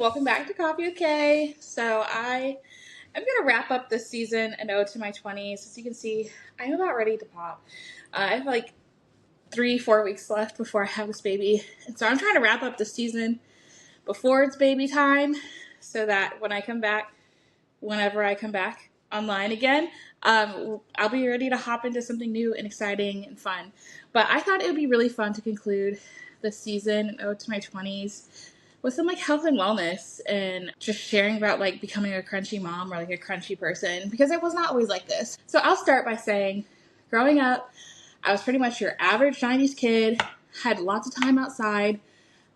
Welcome back to Coffee with Kay. So I am going to wrap up this season, an ode to my 20s. As you can see, I'm about ready to pop. I have like 3-4 weeks left before I have this baby. And so I'm trying to wrap up the season before it's baby time so that when I come back, whenever I come back online again, I'll be ready to hop into something new and exciting and fun. But I thought it would be really fun to conclude this season, an ode to my 20s, with some like health and wellness and just sharing about like becoming a crunchy mom or like a crunchy person, because I was not always like this. So I'll start by saying, growing up, I was pretty much your average 90s kid, had lots of time outside.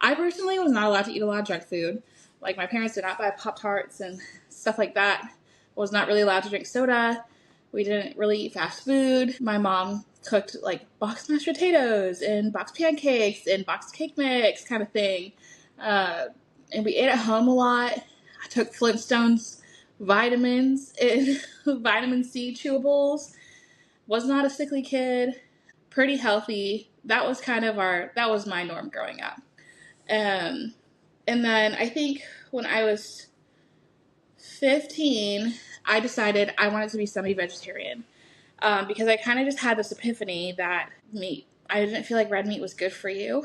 I personally was not allowed to eat a lot of junk food. Like my parents did not buy Pop-Tarts and stuff like that. Was not really allowed to drink soda. We didn't really eat fast food. My mom cooked like boxed mashed potatoes and boxed pancakes and boxed cake mix kind of thing. And we ate at home a lot. I took Flintstones vitamins and vitamin C chewables. Was not a sickly kid. Pretty healthy. That was my norm growing up. And then I think when I was 15, I decided I wanted to be semi-vegetarian. Because I kind of just had this epiphany that I didn't feel like red meat was good for you.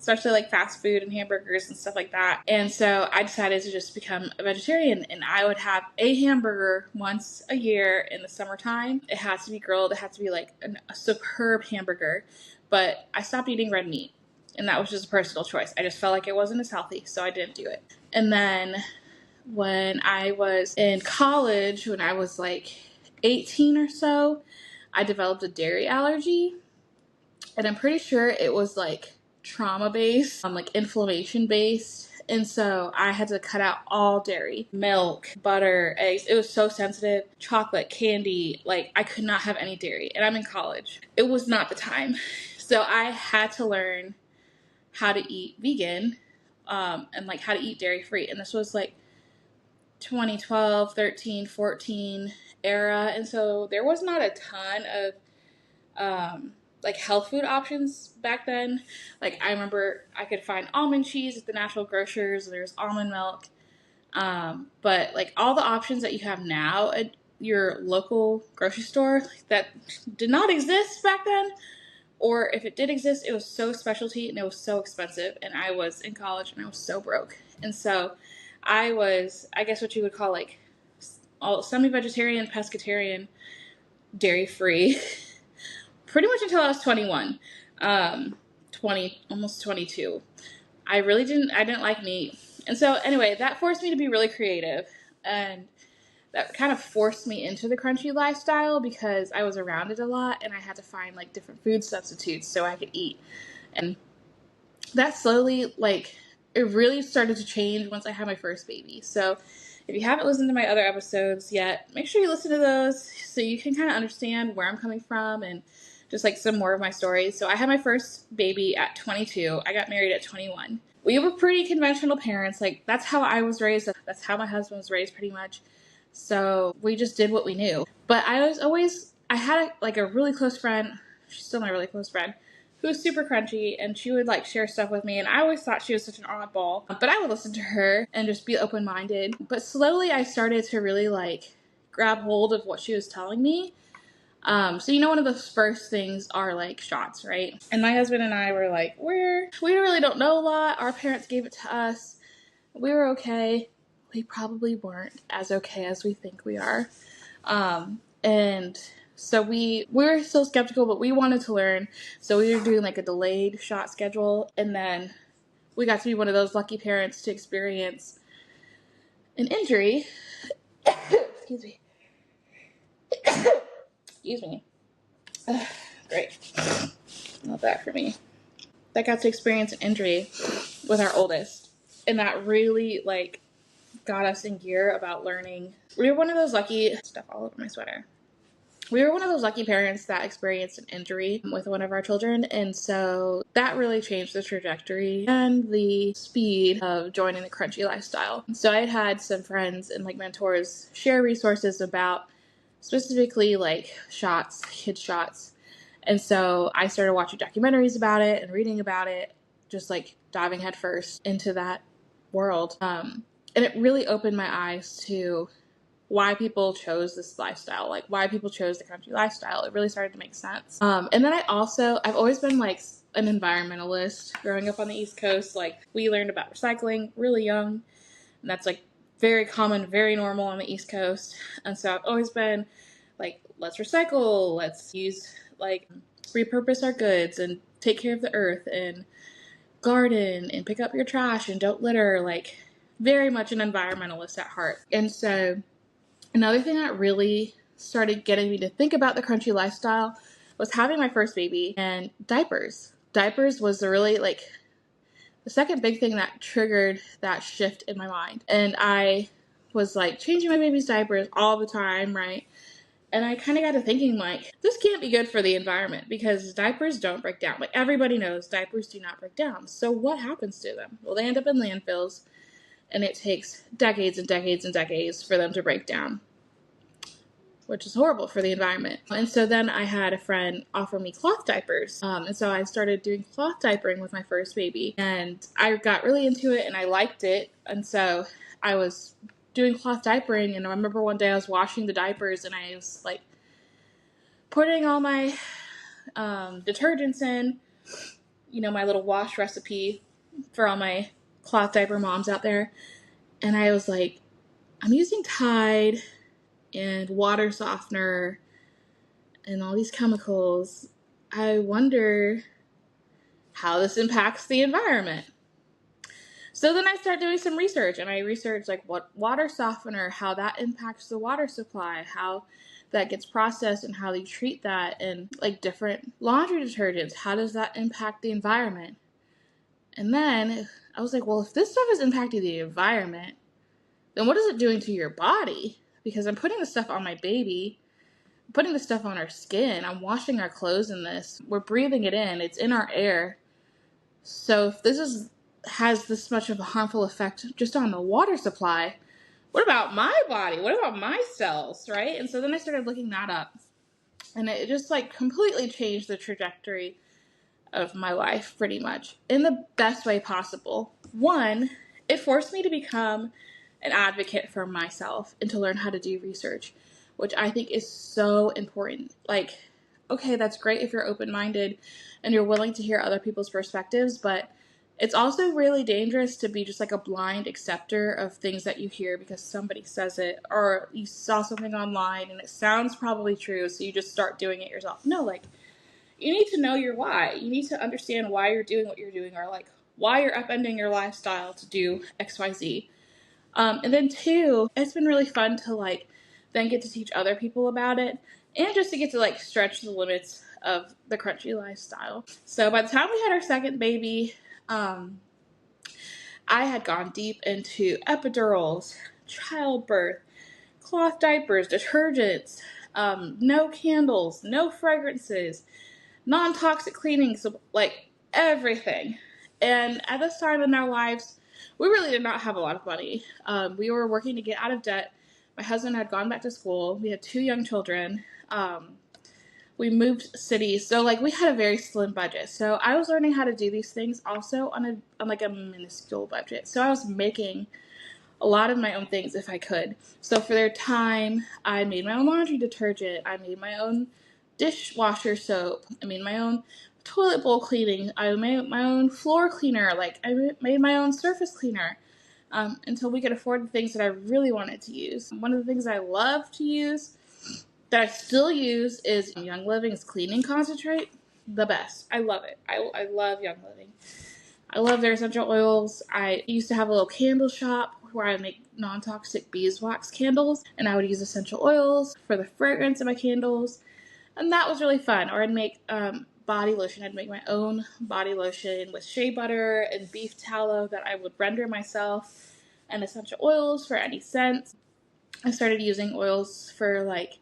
Especially like fast food and hamburgers and stuff like that. And so I decided to just become a vegetarian, and I would have a hamburger once a year in the summertime. It had to be grilled. It had to be like a superb hamburger. But I stopped eating red meat, and that was just a personal choice. I just felt like it wasn't as healthy, so I didn't do it. And then when I was in college, when I was like 18 or so, I developed a dairy allergy. And I'm pretty sure it was like trauma-based, like inflammation-based. And so I had to cut out all dairy, milk, butter, eggs. It was so sensitive. Chocolate, candy, like I could not have any dairy. And I'm in college. It was not the time. So I had to learn how to eat vegan, and like how to eat dairy-free. And this was like 2012, 13, 14 era. And so there was not a ton of like health food options back then. Like I remember I could find almond cheese at the natural grocers. There's almond milk. But like all the options that you have now at your local grocery store, like, that did not exist back then. Or if it did exist, it was so specialty and it was so expensive. And I was in college and I was so broke. And so I was, I guess what you would call like semi-vegetarian, pescatarian, dairy-free, pretty much until I was 21, almost 22. I didn't like meat. And so anyway, that forced me to be really creative, and that kind of forced me into the crunchy lifestyle because I was around it a lot and I had to find like different food substitutes so I could eat. And that slowly, like, it really started to change once I had my first baby. So if you haven't listened to my other episodes yet, make sure you listen to those so you can kind of understand where I'm coming from and just like some more of my stories. So I had my first baby at 22. I got married at 21. We were pretty conventional parents. Like that's how I was raised. That's how my husband was raised pretty much. So we just did what we knew. But I had a really close friend. She's still my really close friend, who was super crunchy, and she would like share stuff with me. And I always thought she was such an oddball, but I would listen to her and just be open-minded. But slowly I started to really like grab hold of what she was telling me. So one of the first things are like shots, right? And my husband and I were like, we really don't know a lot. Our parents gave it to us. We were okay. We probably weren't as okay as we think we are. And so we were still skeptical, but we wanted to learn. So we were doing like a delayed shot schedule. And then we got to be one of those lucky parents to experience an injury. Excuse me. Excuse me. Great. Not that for me. That got to experience an injury with our oldest. And that really like got us in gear about learning. We were one of those lucky stuff all over my sweater. We were one of those lucky parents that experienced an injury with one of our children. And so that really changed the trajectory and the speed of joining the crunchy lifestyle. So I had some friends and like mentors share resources about specifically like shots, kids shots. And so I started watching documentaries about it and reading about it, just like diving headfirst into that world. And it really opened my eyes to why people chose this lifestyle, like why people chose the country lifestyle. It really started to make sense. And then I've always been like an environmentalist growing up on the East Coast. Like we learned about recycling really young, and that's like very common, very normal on the East Coast. And so I've always been like, let's recycle, let's use like repurpose our goods and take care of the earth and garden and pick up your trash and don't litter, like very much an environmentalist at heart. And so another thing that really started getting me to think about the crunchy lifestyle was having my first baby and diapers. Diapers was really like the second big thing that triggered that shift in my mind. And I was like changing my baby's diapers all the time, right? And I kind of got to thinking, like, this can't be good for the environment because diapers don't break down. Like, everybody knows diapers do not break down. So what happens to them? Well, they end up in landfills, and it takes decades and decades and decades for them to break down, which is horrible for the environment. And so then I had a friend offer me cloth diapers. And so I started doing cloth diapering with my first baby. And I got really into it, and I liked it. And so I was doing cloth diapering, and I remember one day I was washing the diapers, and I was like putting all my detergents in, you know, my little wash recipe for all my cloth diaper moms out there. And I was like, I'm using Tide and water softener and all these chemicals. I wonder how this impacts the environment. So then I started doing some research, and I researched like what water softener, how that impacts the water supply, how that gets processed and how they treat that, and like different laundry detergents, how does that impact the environment? And then I was like, well, if this stuff is impacting the environment, then what is it doing to your body? Because I'm putting the stuff on my baby, I'm putting the stuff on our skin, I'm washing our clothes in this, we're breathing it in, it's in our air. So if this has this much of a harmful effect just on the water supply, what about my body? What about my cells, right? And so then I started looking that up, and it just like completely changed the trajectory of my life pretty much in the best way possible. One, it forced me to become an advocate for myself and to learn how to do research, which I think is so important. Like, okay, that's great if you're open-minded and you're willing to hear other people's perspectives, but it's also really dangerous to be just like a blind acceptor of things that you hear because somebody says it, or you saw something online and it sounds probably true, so you just start doing it yourself. No, like, you need to know your why. You need to understand why you're doing what you're doing, or like why you're upending your lifestyle to do XYZ. And then two, it's been really fun to like then get to teach other people about it, and just to get to like stretch the limits of the crunchy lifestyle. So by the time we had our second baby, I had gone deep into epidurals, childbirth, cloth diapers, detergents, no candles, no fragrances, non-toxic cleaning, so like everything. And at this time in our lives, we really did not have a lot of money. We were working to get out of debt. My husband had gone back to school. We had 2 young children. We moved cities, so like we had a very slim budget. So I was learning how to do these things also on like a minuscule budget. So I was making a lot of my own things if I could. So for their time, I made my own laundry detergent. I made my own dishwasher soap. I made my own toilet bowl cleaning. I made my own floor cleaner. Like I made my own surface cleaner until we could afford the things that I really wanted to use. One of the things I love to use that I still use is Young Living's cleaning concentrate. The best. I love it. I love Young Living. I love their essential oils. I used to have a little candle shop where I would make non-toxic beeswax candles, and I would use essential oils for the fragrance of my candles, and that was really fun. Or I'd make body lotion. I'd make my own body lotion with shea butter and beef tallow that I would render myself, and essential oils for any scents. I started using oils for like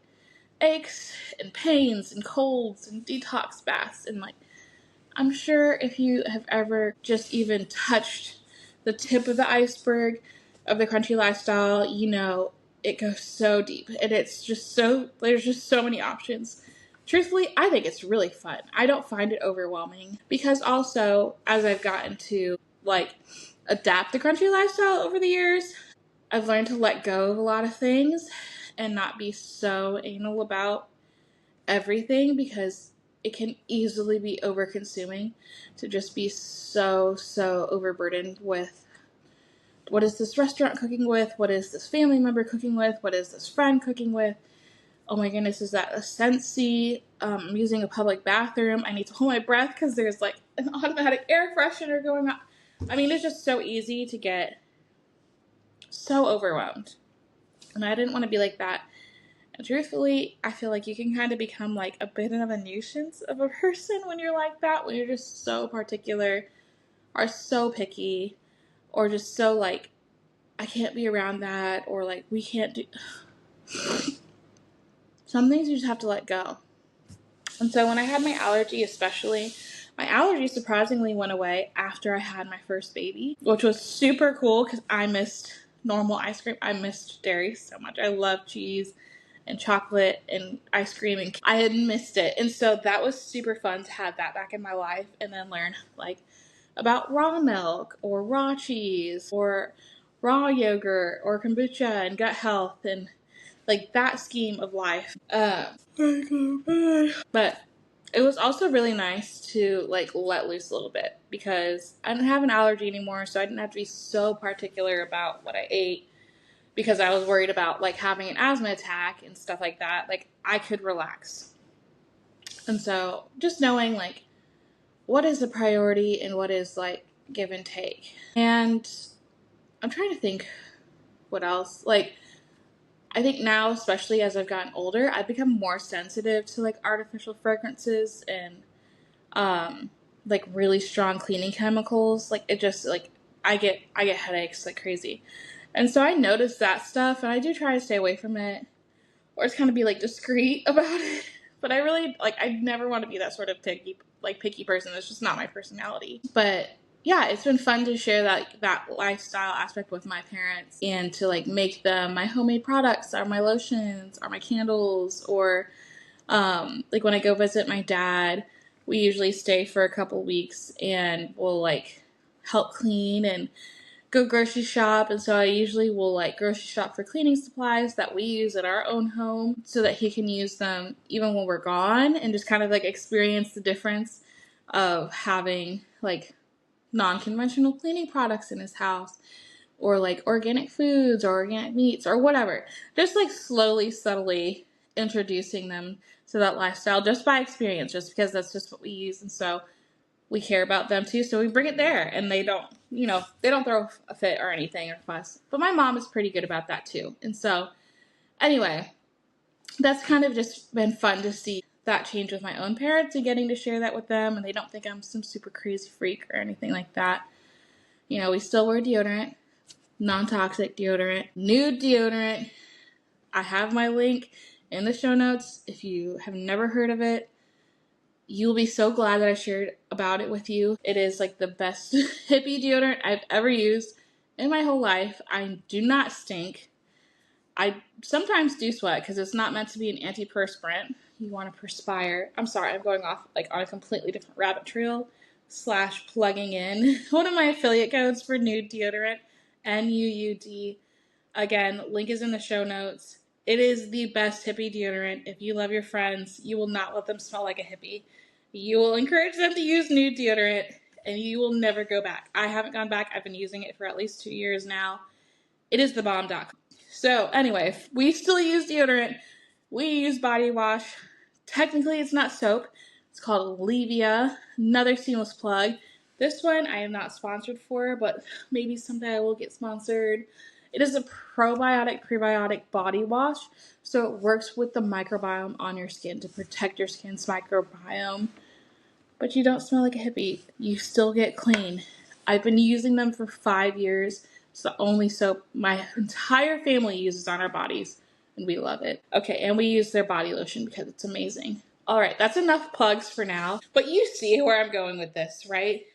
aches and pains and colds and detox baths, and like I'm sure if you have ever just even touched the tip of the iceberg of the crunchy lifestyle, you know it goes so deep, and it's just so, there's just so many options. Truthfully, I think it's really fun. I don't find it overwhelming because also as I've gotten to like adapt the crunchy lifestyle over the years. I've learned to let go of a lot of things and not be so anal about everything, because it can easily be over consuming to just be so overburdened with what is this restaurant cooking with, what is this family member cooking with, what is this friend cooking with. Oh my goodness, is that a Scentsy? I'm using a public bathroom. I need to hold my breath because there's like an automatic air freshener going on. I mean, it's just so easy to get so overwhelmed. And I didn't want to be like that. And truthfully, I feel like you can kind of become like a bit of a nuisance of a person when you're like that, when you're just so particular or so picky or just so like, I can't be around that, or like, we can't do. Some things you just have to let go. And so when I had my allergy, especially, my allergy surprisingly went away after I had my first baby, which was super cool because I missed normal ice cream. I missed dairy so much. I love cheese and chocolate and ice cream, and I had missed it. And so that was super fun to have that back in my life, and then learn like about raw milk or raw cheese or raw yogurt or kombucha and gut health and like that scheme of life. But it was also really nice to like let loose a little bit because I didn't have an allergy anymore, so I didn't have to be so particular about what I ate because I was worried about like having an asthma attack and stuff like that. Like, I could relax. And so just knowing like what is the priority and what is like give and take. And I'm trying to think what else. Like, I think now, especially as I've gotten older, I've become more sensitive to like artificial fragrances and like really strong cleaning chemicals. Like, it just like I get headaches like crazy. And so I noticed that stuff, and I do try to stay away from it, or just kind of be like discreet about it. But I really like, I never want to be that sort of picky person. That's just not my personality. But yeah, it's been fun to share that lifestyle aspect with my parents and to like make them my homemade products or my lotions or my candles, or like when I go visit my dad, we usually stay for a couple weeks and we'll like help clean and go grocery shop. And so I usually will like grocery shop for cleaning supplies that we use in our own home so that he can use them even when we're gone, and just kind of like experience the difference of having like non-conventional cleaning products in his house, or like organic foods or organic meats or whatever. Just like slowly, subtly introducing them to that lifestyle just by experience, just because that's just what we use. And so we care about them too, so we bring it there, and they don't, they don't throw a fit or anything or fuss. But my mom is pretty good about that too. And so anyway, that's kind of just been fun to see that change with my own parents and getting to share that with them, and they don't think I'm some super crazy freak or anything like that. We still wear deodorant, non-toxic deodorant, nude deodorant. I have my link in the show notes. If you have never heard of it, you'll be so glad that I shared about it with you. It is like the best hippie deodorant I've ever used in my whole life. I do not stink. I sometimes do sweat because it's not meant to be an antiperspirant. You want to perspire. I'm sorry, I'm going off like on a completely different rabbit trail / plugging in one of my affiliate codes for nude deodorant, NUUD. Again, link is in the show notes. It is the best hippie deodorant. If you love your friends, you will not let them smell like a hippie. You will encourage them to use nude deodorant, and you will never go back. I haven't gone back. I've been using it for at least 2 years now. It is the bomb.com. So anyway, we still use deodorant. We use body wash. Technically, it's not soap. It's called Levia. Another seamless plug. This one I am not sponsored for, but maybe someday I will get sponsored. It is a probiotic, prebiotic body wash, so it works with the microbiome on your skin to protect your skin's microbiome. But you don't smell like a hippie. You still get clean. I've been using them for 5 years. It's the only soap my entire family uses on our bodies, and we love it. Okay, and we use their body lotion because it's amazing. All right, that's enough plugs for now. But you see where I'm going with this, right?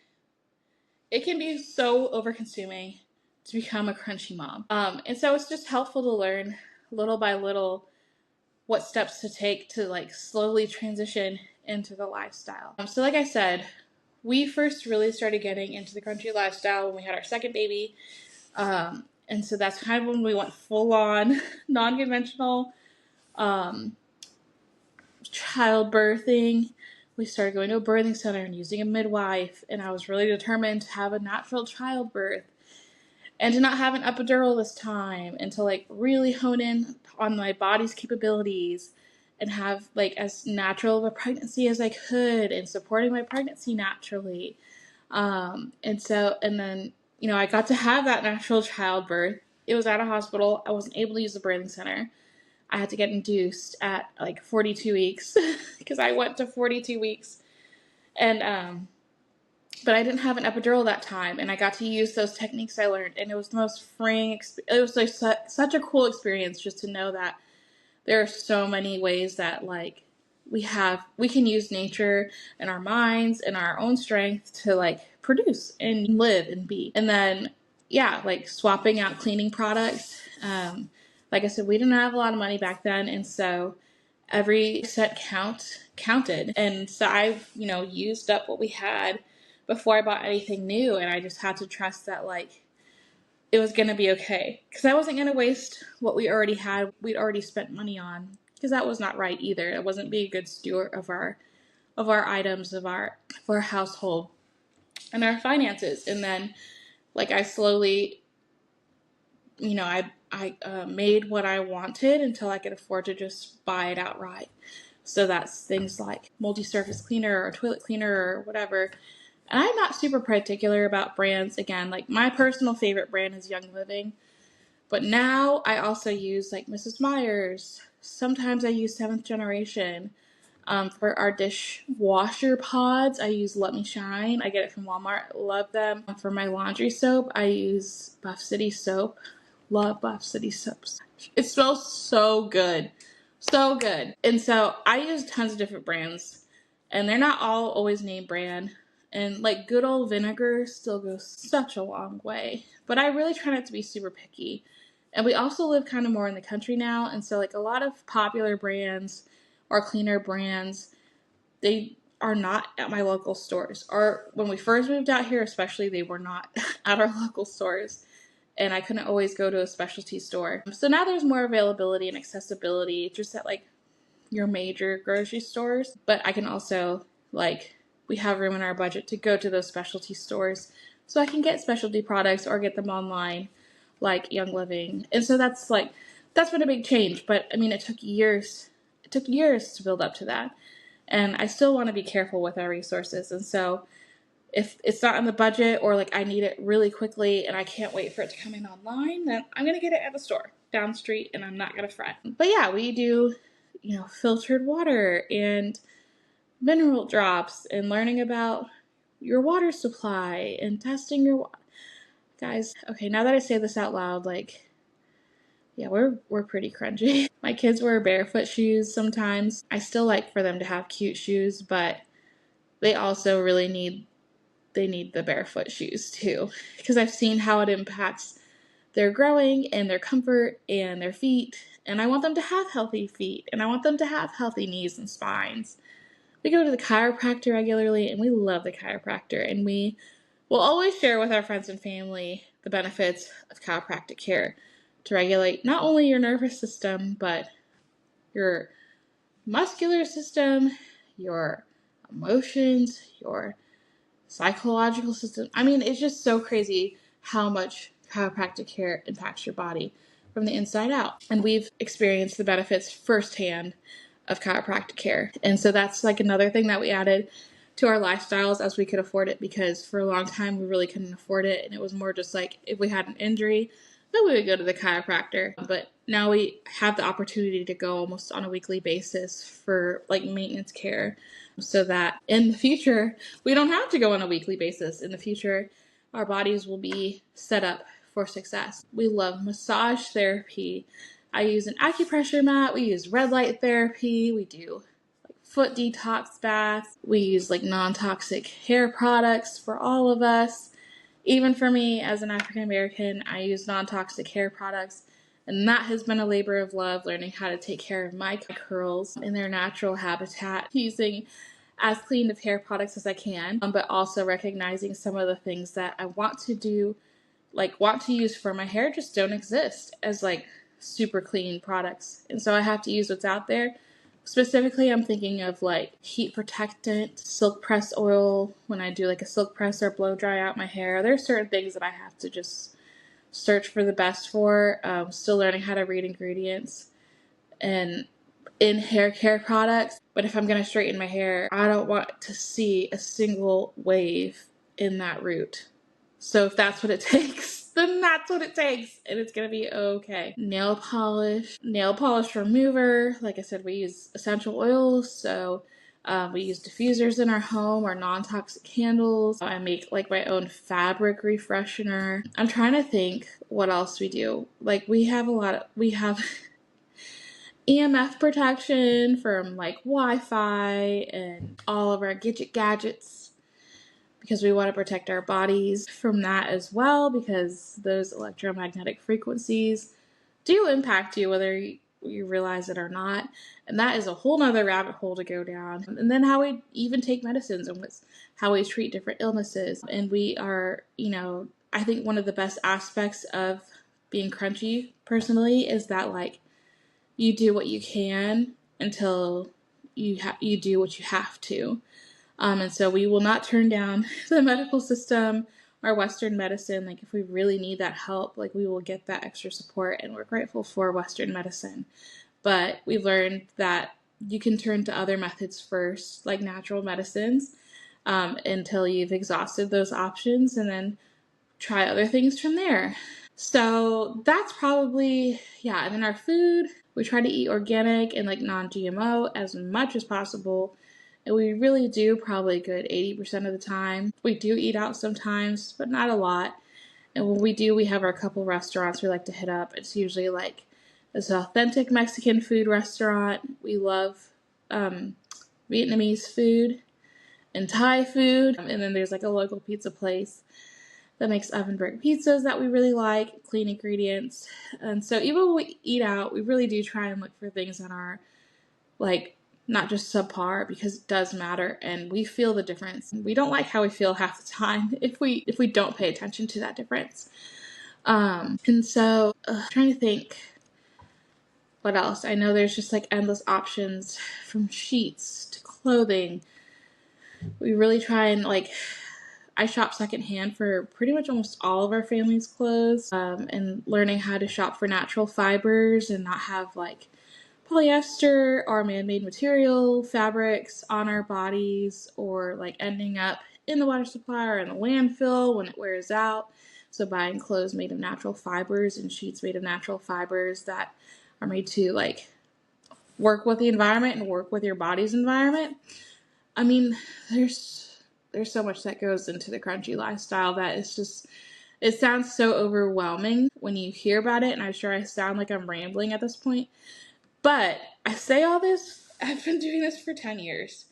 It can be so over-consuming to become a crunchy mom. And so it's just helpful to learn little by little what steps to take to like slowly transition into the lifestyle. So like I said, we first really started getting into the crunchy lifestyle when we had our second baby. And so that's kind of when we went full on non-conventional childbirthing. We started going to a birthing center and using a midwife, and I was really determined to have a natural childbirth and to not have an epidural this time, and to like really hone in on my body's capabilities and have like as natural of a pregnancy as I could, and supporting my pregnancy naturally. And then, I got to have that natural childbirth. It was at a hospital. I wasn't able to use the birthing center. I had to get induced at like 42 weeks because I went to 42 weeks. And, but I didn't have an epidural that time, and I got to use those techniques I learned, and it was the most freeing it was like such a cool experience just to know that there are so many ways that like we can use nature and our minds and our own strength to like produce and live and be. And then like swapping out cleaning products. Like I said, we didn't have a lot of money back then, and so every set counted. And so I used up what we had before I bought anything new, and I just had to trust that like it was going to be okay, because I wasn't going to waste what we already had. We'd already spent money on, because that was not right either. It wasn't being a good steward of our items, of our household and our finances. And then like I slowly, I made what I wanted until I could afford to just buy it outright. So that's things like multi-surface cleaner or toilet cleaner or whatever. And I'm not super particular about brands. Again, like my personal favorite brand is Young Living. But now I also use like Mrs. Meyer's. Sometimes I use 7th Generation. For our dishwasher pods, I use Let Me Shine. I get it from Walmart. Love them. For my laundry soap, I use Buff City soap. Love Buff City soaps. It smells so good. So good. And so I use tons of different brands, and they're not all always name brand. And like good old vinegar still goes such a long way. But I really try not to be super picky. And we also live kind of more in the country now. And so like a lot of popular brands or cleaner brands, they are not at my local stores. Or when we first moved out here, especially, they were not at our local stores. And I couldn't always go to a specialty store. So now there's more availability and accessibility just at like your major grocery stores. But I can also we have room in our budget to go to those specialty stores, so I can get specialty products or get them online like Young Living. And so that's been a big change. But I mean, it took years to build up to that. And I still want to be careful with our resources. And so if it's not in the budget, or like I need it really quickly and I can't wait for it to come in online, then I'm going to get it at the store down the street, and I'm not going to fret. But yeah, we do, filtered water and mineral drops, and learning about your water supply and testing your guys. Okay, now that I say this out loud, yeah, we're pretty cringy. My kids wear barefoot shoes sometimes. I still like for them to have cute shoes, but they also really need the barefoot shoes too, because I've seen how it impacts their growing and their comfort and their feet. And I want them to have healthy feet, and I want them to have healthy knees and spines. We go to the chiropractor regularly, and we love the chiropractor, and we will always share with our friends and family the benefits of chiropractic care to regulate not only your nervous system, but your muscular system, your emotions, your psychological system. I mean, it's just so crazy how much chiropractic care impacts your body from the inside out. And we've experienced the benefits firsthand of chiropractic care. And so that's like another thing that we added to our lifestyles as we could afford it, because for a long time we really couldn't afford it. And it was more just like if we had an injury, then we would go to the chiropractor. But now we have the opportunity to go almost on a weekly basis for like maintenance care, so that in the future we don't have to go on a weekly basis. In the future, our bodies will be set up for success. We love massage therapy. I use an acupressure mat. We use red light therapy. We do foot detox baths. We use non-toxic hair products for all of us. Even for me as an African American, I use non-toxic hair products, and that has been a labor of love, learning how to take care of my curls in their natural habitat using as clean of hair products as I can, but also recognizing some of the things that I want to do, like want to use for my hair, just don't exist as like super clean products. And so I have to use what's out there. Specifically, I'm thinking of like heat protectant, silk press oil when I do like a silk press or blow dry out my hair. There's certain things that I have to just search for the best for. Still learning how to read ingredients and in hair care products. But if I'm going to straighten my hair, I don't want to see a single wave in that root. So if that's what it takes, then that's what it takes, and it's going to be okay. Nail polish remover. Like I said, we use essential oils, so we use diffusers in our home or non-toxic candles. I make like my own fabric refreshener. I'm trying to think what else we do. Like we have EMF protection from like Wi-Fi and all of our gadgets, because we want to protect our bodies from that as well, because those electromagnetic frequencies do impact you whether you realize it or not. And that is a whole nother rabbit hole to go down. And then how we even take medicines and how we treat different illnesses. And we are, I think one of the best aspects of being crunchy personally is that like you do what you can until you do what you have to. And so we will not turn down the medical system or Western medicine. Like if we really need that help, like we will get that extra support, and we're grateful for Western medicine. But we've learned that you can turn to other methods first, like natural medicines, until you've exhausted those options, and then try other things from there. So that's probably, and then our food, we try to eat organic and like non-GMO as much as possible. And we really do probably a good 80% of the time. We do eat out sometimes, but not a lot. And when we do, we have our couple restaurants we like to hit up. It's usually like this authentic Mexican food restaurant. We love Vietnamese food and Thai food. And then there's like a local pizza place that makes oven brick pizzas that we really like, clean ingredients. And so even when we eat out, we really do try and look for things that are like not just subpar, because it does matter and we feel the difference. We don't like how we feel half the time if we don't pay attention to that difference. And so trying to think what else. I know there's just like endless options, from sheets to clothing. We really try and like, I shop secondhand for pretty much almost all of our family's clothes, and learning how to shop for natural fibers and not have like polyester or man-made material fabrics on our bodies, or like ending up in the water supply or in the landfill when it wears out. So buying clothes made of natural fibers and sheets made of natural fibers that are made to like work with the environment and work with your body's environment. I mean, there's so much that goes into the crunchy lifestyle that it's just, it sounds so overwhelming when you hear about it. And I'm sure I sound like I'm rambling at this point, but I say all this, I've been doing this for 10 years.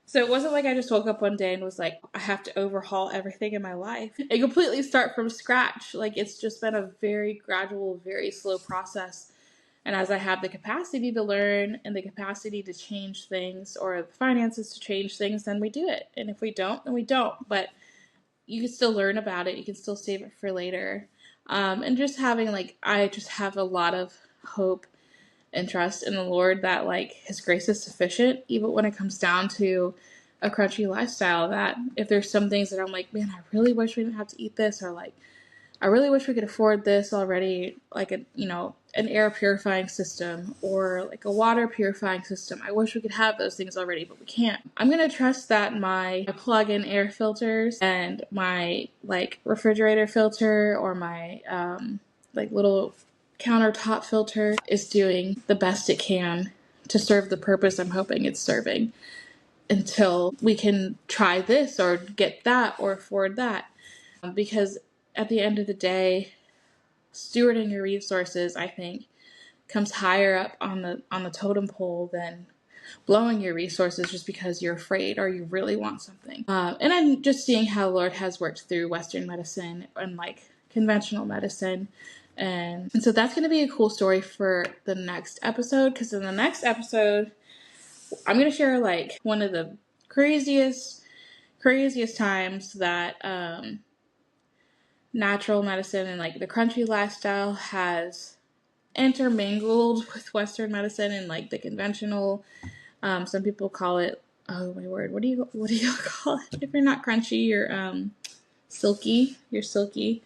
So it wasn't like I just woke up one day and was like, I have to overhaul everything in my life and completely start from scratch. Like it's just been a very gradual, very slow process. And as I have the capacity to learn and the capacity to change things, or the finances to change things, then we do it. And if we don't, then we don't. But you can still learn about it. You can still save it for later. And just having I just have a lot of hope and trust in the Lord that like His grace is sufficient, even when it comes down to a crunchy lifestyle. That if there's some things that I'm like, man, I really wish we didn't have to eat this, or like, I really wish we could afford this already, like an air purifying system or like a water purifying system. I wish we could have those things already, but we can't. I'm going to trust that my plug-in air filters and my like refrigerator filter, or my like little countertop filter is doing the best it can to serve the purpose I'm hoping it's serving, until we can try this or get that or afford that. Because at the end of the day, stewarding your resources, I think, comes higher up on the totem pole than blowing your resources just because you're afraid or you really want something. And I'm just seeing how the Lord has worked through Western medicine and like conventional medicine. And so that's going to be a cool story for the next episode, because in the next episode, I'm going to share like one of the craziest times that natural medicine and like the country lifestyle has intermingled with Western medicine and like the conventional. Some people call it, oh my word, what do you call it? If you're not crunchy, you're silky. You're silky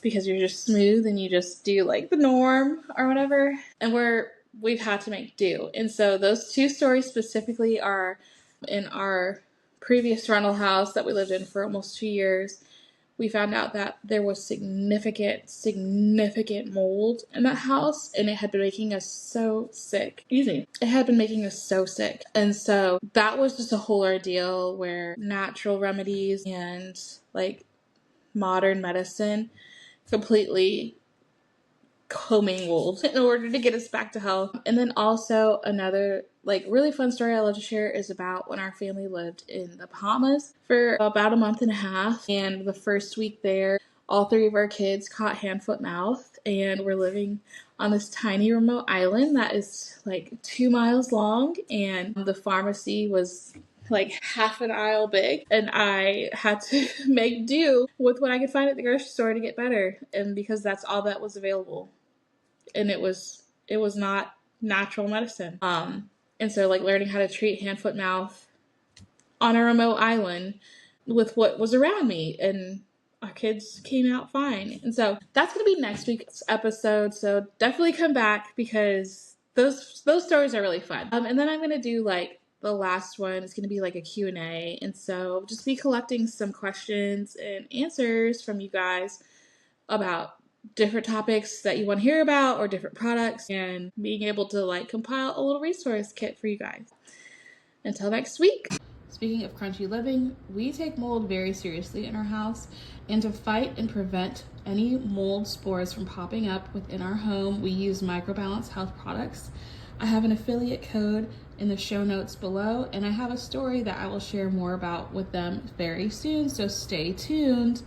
because you're just smooth and you just do like the norm or whatever. And we've had to make do. And so those two stories specifically are in our previous rental house that we lived in for almost 2 years. We found out that there was significant mold in that house, and it had been making us so sick. It had been making us so sick. And so that was just a whole ordeal where natural remedies and like modern medicine completely commingled in order to get us back to health. And then also another like really fun story I love to share is about when our family lived in the Bahamas for about a month and a half. And the first week there, all 3 of our kids caught hand, foot, mouth, and we're living on this tiny remote island that is like 2 miles long, and the pharmacy was like half an aisle big, and I had to make do with what I could find at the grocery store to get better, and because that's all that was available, and it was not natural medicine. And so like learning how to treat hand, foot, mouth on a remote island with what was around me, and our kids came out fine. And so that's gonna be next week's episode. So definitely come back because those stories are really fun. And then I'm gonna do like the last one is going to be like a Q&A. And so just be collecting some questions and answers from you guys about different topics that you want to hear about or different products, and being able to like compile a little resource kit for you guys. Until next week. Speaking of crunchy living, we take mold very seriously in our house, and to fight and prevent any mold spores from popping up within our home, we use Microbalance Health products. I have an affiliate code in the show notes below, and I have a story that I will share more about with them very soon, so stay tuned.